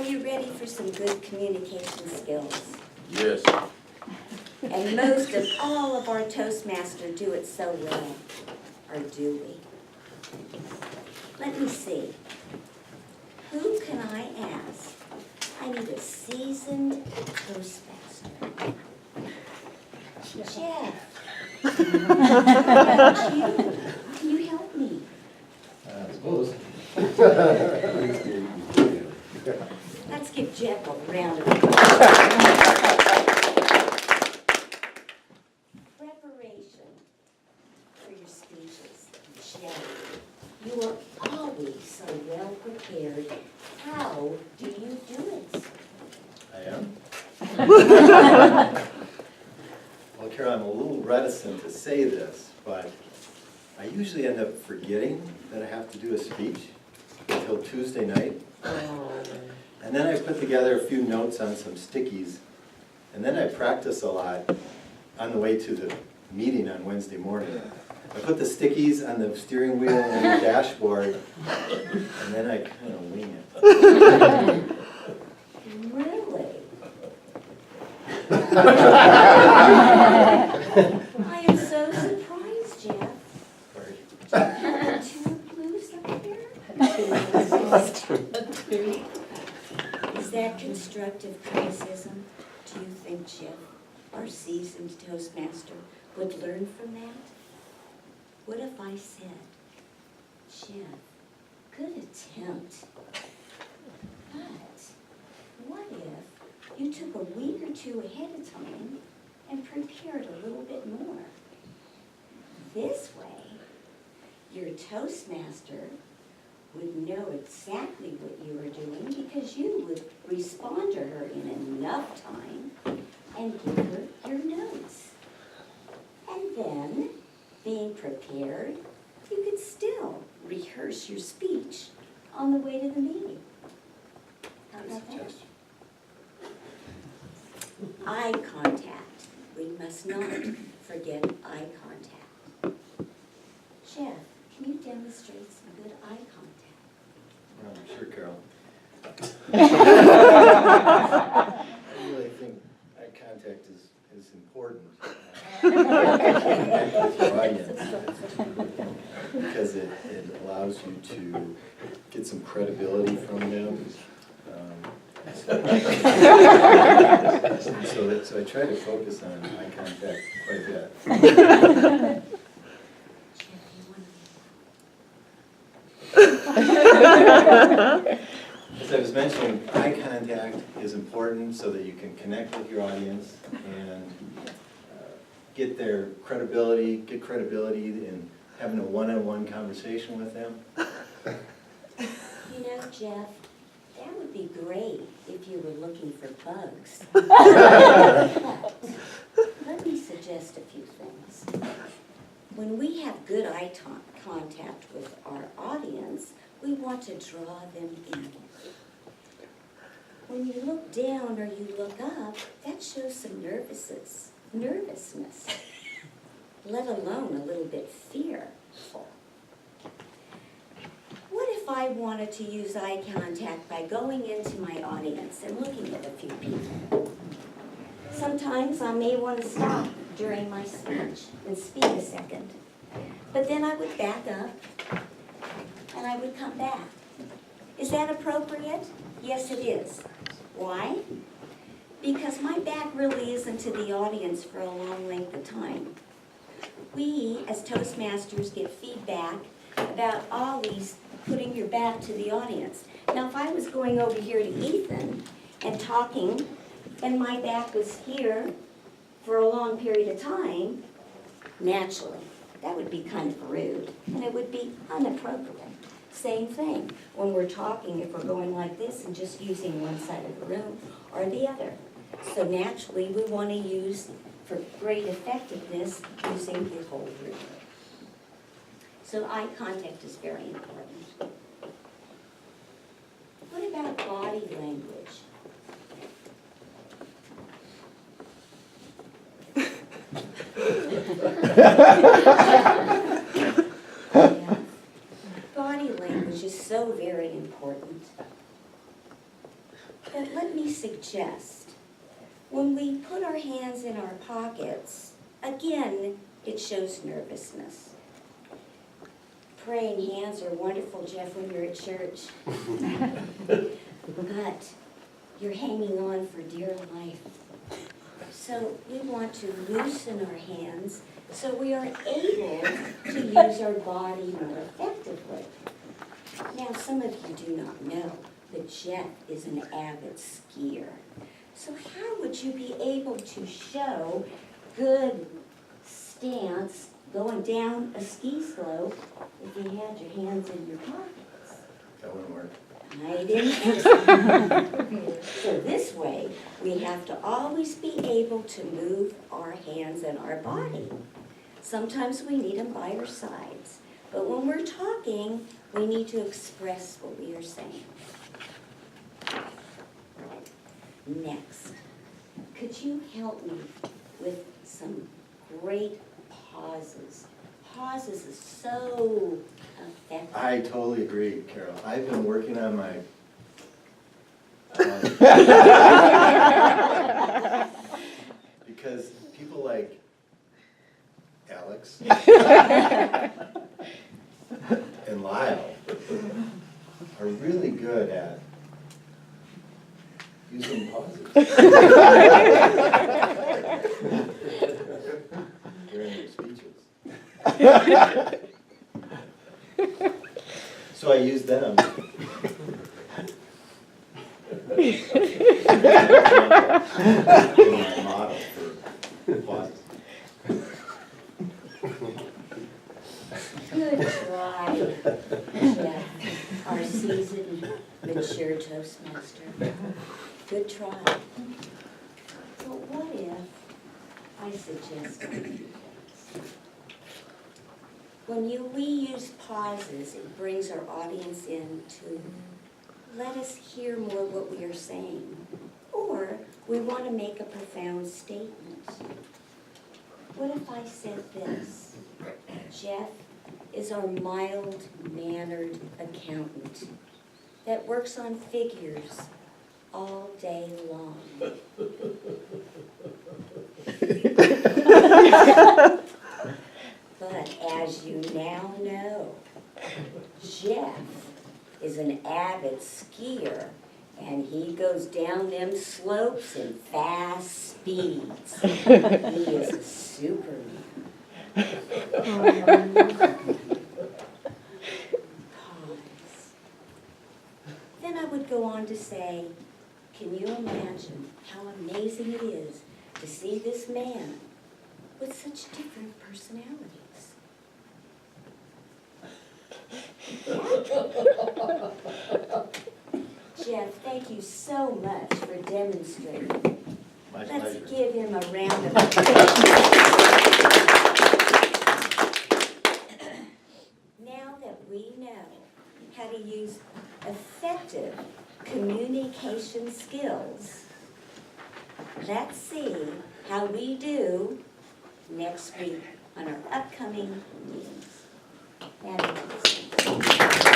you ready for some good communication skills? Yes. And most of all of our Toastmasters do it so well. Or do we? Let me see. Who can I ask? I need a seasoned Toastmaster. Jeff. How about you? Can you help me? I suppose. Let's give Jeff a round of applause. Preparation for your speeches. Jeff, you are always so well prepared. How do you do it? I am. Well, Carol, I'm a little reticent to say this, but I usually end up forgetting that I have to do a speech until Tuesday night. And then I put together a few notes on some stickies, and then I practice a lot on the way to the meeting on Wednesday morning. I put the stickies on the steering wheel and the dashboard, and then I kind of wing it. Really? I am so surprised, Jeff. Sorry. Are there two blues up there? Is that constructive criticism? Do you think Jeff, our seasoned Toastmaster, would learn from that? What if I said, Jeff, good attempt, but what if you took a week or two ahead of time and prepared a little bit more? This way, your Toastmaster would know exactly what you were doing because you would respond to her in enough time and give her your notes. And then, being prepared, you could still rehearse your speech on the way to the meeting. How Good about that? suggestion. Eye contact. We must not forget eye contact. Jeff, can you demonstrate some good eye contact? Well, sure, Carol. I really think eye contact is important. Because it allows you to get some credibility from them. So I try to focus on eye contact quite a bit. Jeff, you want As I was mentioning, eye contact is important so that you can connect with your audience and get their credibility, in having a one-on-one conversation with them. You know, Jeff, that would be great if you were looking for bugs. But let me suggest a few things. When we have good eye contact with our audience, we want to draw them in. When you look down or you look up, that shows some nervousness, let alone a little bit fearful. What if I wanted to use eye contact by going into my audience and looking at a few people? Sometimes I may want to stop during my speech and speak a second, but then I would back up and I would come back. Is that appropriate? Yes, it is. Why? Because my back really isn't to the audience for a long length of time. We, as Toastmasters, get feedback about always putting your back to the audience. Now, if I was going over here to Ethan and talking, and my back was here for a long period of time, naturally, that would be kind of rude, and it would be inappropriate. Same thing when we're talking, if we're going like this and just using one side of the room or the other. So naturally, we want to use, for great effectiveness, using the whole room. So eye contact is very important. What about body language? Yeah. Body language is so very important. But let me suggest, when we put our hands in our pockets, again, it shows nervousness. Praying hands are wonderful, Jeff, when you're at church. But you're hanging on for dear life. So we want to loosen our hands so we are able to use our body more effectively. Now, some of you do not know that Jeff is an avid skier. So how would you be able to show good stance going down a ski slope if you had your hands in your pockets? That wouldn't work. I didn't think so. So this way, we have to always be able to move our hands and our body. Sometimes we need them by our sides. But when we're talking, we need to express what we are saying. Next, could you help me with some great pauses? Pauses is so effective. I totally agree, Carol. I've been working on my because people like Alex and Lyle are really good at using pauses during their speeches. So I use them. In my model for pauses. Good try, Jeff, our seasoned, mature Toastmaster. Good try. But what if I suggest when we use pauses, it brings our audience in to let us hear more what we are saying. Or we want to make a profound statement. What if I said this? Jeff is our mild-mannered accountant that works on figures all day long. But as you now know, Jeff is an avid skier, and he goes down them slopes in fast speeds. He is a Superman. Pause. Then I would go on to say, can you imagine how amazing it is to see this man with such different personalities? Jeff, thank you so much for demonstrating. My Let's pleasure. give him a round of applause. Now that we know how to use effective communication skills, let's see how we do next week on our upcoming meetings. Madam President.